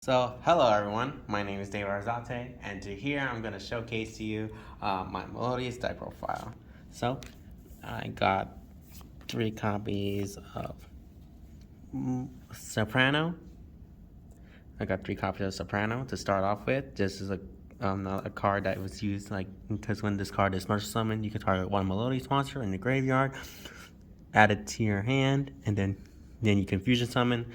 Hello everyone, my name is Dave Arzate, and here I'm going to showcase to you my Melodious die profile. So, I got three copies of Soprano. I got three copies of Soprano to start off with. This is not a card that was used, because when this card is special summoned, you can target one Melodious monster in the graveyard, add it to your hand, and then you can fusion summon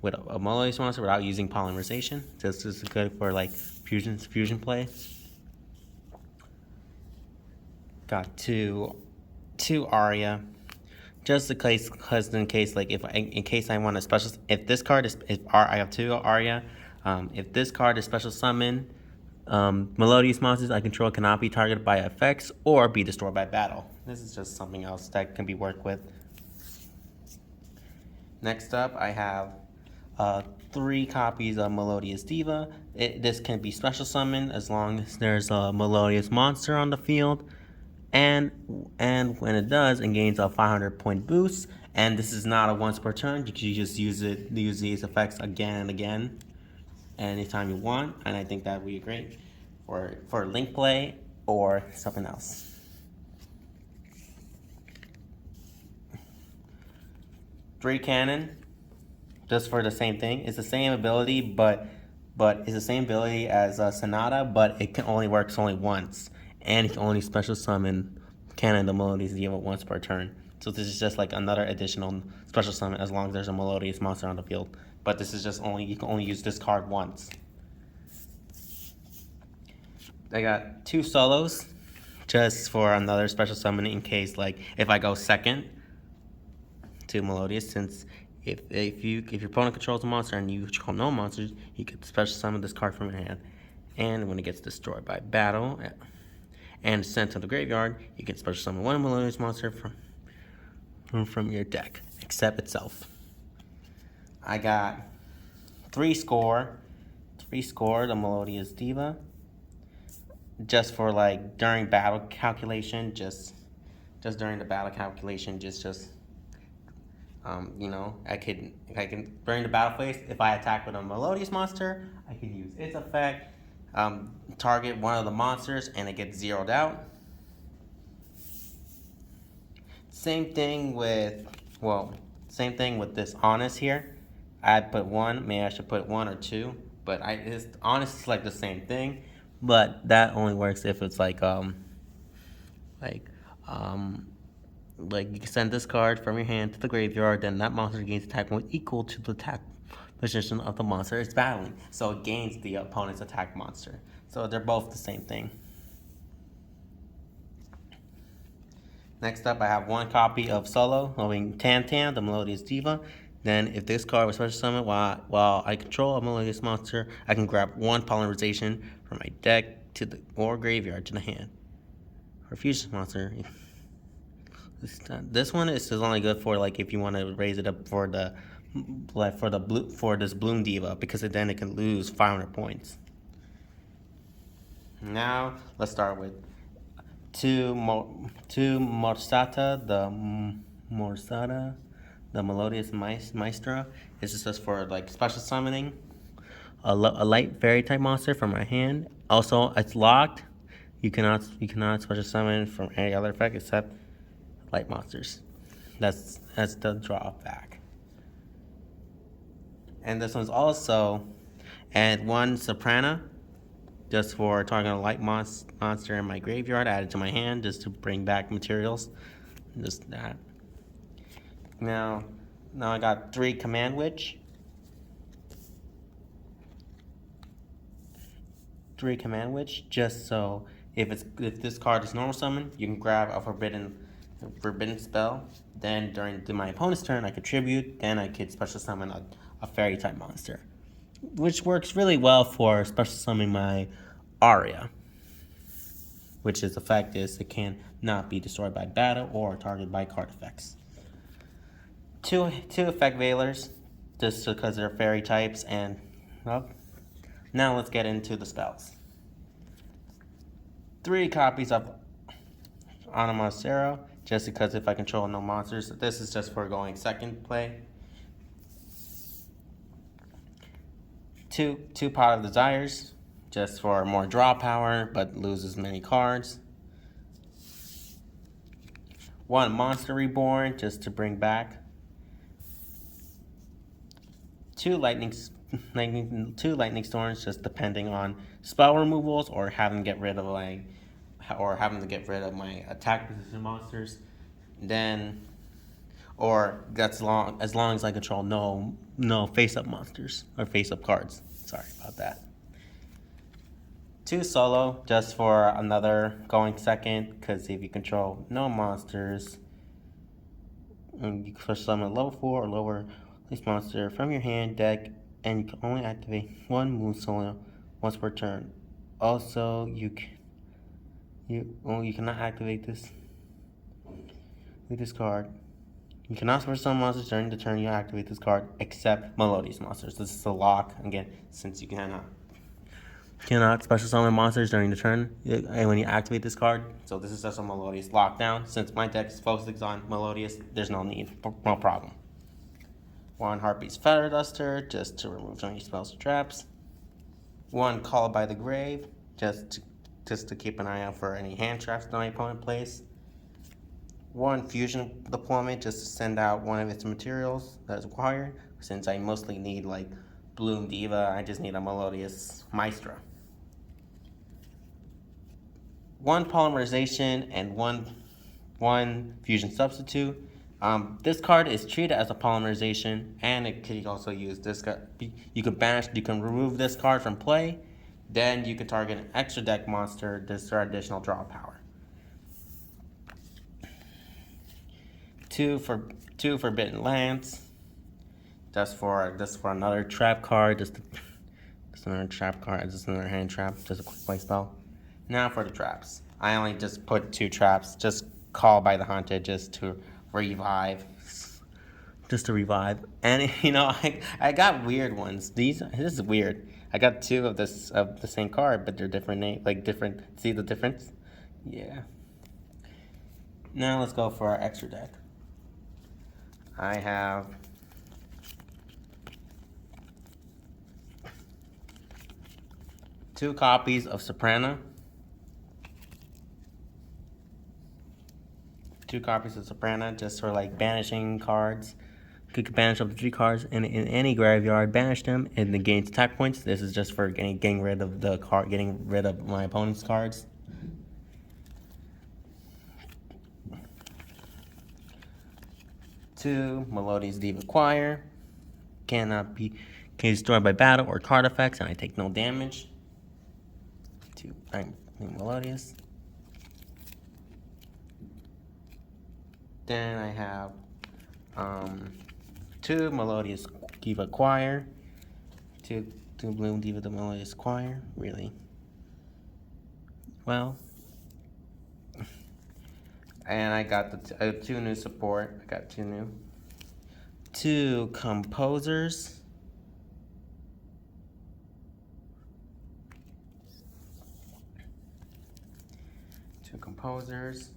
with a Melodious monster without using polymerization. This is good for like fusion play. Got two Aria, just in case like if in case I want a special. If this card is I have two Aria. If this card is special summon, Melodious monsters I control cannot be targeted by effects or be destroyed by battle. This is just something else that can be worked with. Next up, I have three copies of Melodious Diva. This can be special summoned as long as there's a Melodious monster on the field, and when it does, it gains a 500 point boost. And this is not a once per turn. You can just use these effects again and again, anytime you want. And I think that would be great for link play or something else. Three cannon, just for the same thing. It's the same ability, but it's the same ability as Sonata, but it can works only once, and it can only special summon Cannon the Melodious Diva once per turn. So this is just like another additional special summon as long as there's a Melodious monster on the field. But this is just you can only use this card once. I got two solos, just for another special summon in case like if I go second to Melodious, since if your opponent controls a monster and you control no monsters, you can special summon this card from your hand. And when it gets destroyed by battle and sent to the graveyard, you can special summon one Melodious monster from your deck, except itself. I got three score the Melodious Diva, just for like during battle calculation, just during the battle calculation, I can during the battle phase, if I attack with a Melodious monster, I can use its effect, target one of the monsters, and it gets zeroed out. Same thing with this Honest here. I put one, maybe I should put one or two, but it's Honest is like the same thing, but that only works if it's like you can send this card from your hand to the graveyard, then that monster gains attack point equal to the attack position of the monster it's battling. So it gains the opponent's attack monster. So they're both the same thing. Next up, I have one copy of Solo, owning Tan, the Melodious Diva. Then, if this card was special summoned while I control a Melodious monster, I can grab one polymerization from my deck or graveyard to the hand. For Fusion monster, this one is only good for like if you want to raise it up for this Bloom Diva, because then it can lose 500 points. Now let's start with two Morsata, the Melodious Maestra. This is just for like special summoning a light fairy type monster from my hand. Also, it's locked. You cannot special summon from any other effect except light monsters. That's the drawback. And this one's also and one Soprano, just for targeting a light monster in my graveyard, added to my hand just to bring back materials. Just that. Now I got three Command Witch. Just so if this card is normal summon, you can grab a forbidden spell. Then during my opponent's turn, I contribute. Then I could special summon a fairy type monster, which works really well for special summoning my Aria, which its effect is it can not be destroyed by battle or targeted by card effects. Two effect Veilers, just because they're fairy types, and well, now let's get into the spells. Three copies of Anima Zero, just because if I control no monsters. This is just for going second play. Two Pot of Desires, just for more draw power, but loses many cards. One Monster Reborn, just to bring back. Two Lightning Storms, just depending on spell removals or having to get rid of my attack position monsters. Then, or that's as long as I control no face-up monsters or face-up cards. Sorry about that. Two Solo, just for another going second, because if you control no monsters, and you can summon a level 4 or lower this monster from your hand deck, and you can only activate one move solo once per turn. Also, you cannot activate this with this card. You cannot summon some monsters during the turn you activate this card, except Melodious monsters. This is a lock again, since you cannot special summon monsters during the turn and when you activate this card. So this is just a Melodious lockdown. Since my deck is focused on Melodious, there's no problem. One Heartbeat's Feather Duster, just to remove any spells or traps. One Called by the Grave, just to keep an eye out for any hand traps that my opponent plays. One Fusion Deployment, just to send out one of its materials that is required. Since I mostly need like Bloom Diva, I just need a Melodious Maestra. One Polymerization and one Fusion Substitute. This card is treated as a polymerization, and it can also use this card. You can remove this card from play, then you can target an extra deck monster just for additional draw power. Two Forbidden Lance, just for another trap card, just another trap card, just another hand trap, just a quick play spell. Now for the traps. I only just put two traps, just Called by the Haunted, just to revive. And I got weird ones. This is weird. I got two of the same card, but they're different names, like different. See the difference? Yeah. Now let's go for our extra deck. I have two copies of Soprano. Two copies of Soprano, just for like banishing cards. You can banish up to 3 cards in any graveyard, banish them, and then gain attack points. This is just for getting rid of my opponent's cards. Two Melodious Diva Choir, can be destroyed by battle or card effects, and I take no damage. Two Melodious. Then I have two Melodious Diva Choir, two Bloom Diva the Melodious Choir. Really? Well, and I got the two new support. I got two Composers. Two Composers.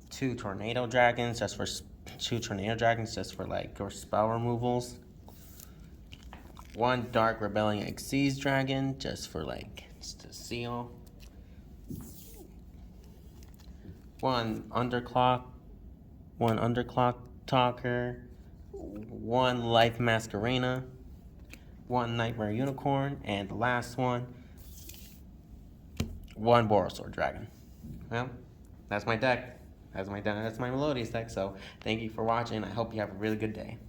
Two Tornado Dragons, just for spell removals. One Dark Rebellion Xyz Dragon, just to seal. One Underclock Talker. One Life Masquerena. One Nightmare Unicorn, and the last one Borosaur Dragon. Well, that's my deck. That's my Melodious deck. So thank you for watching. I hope you have a really good day.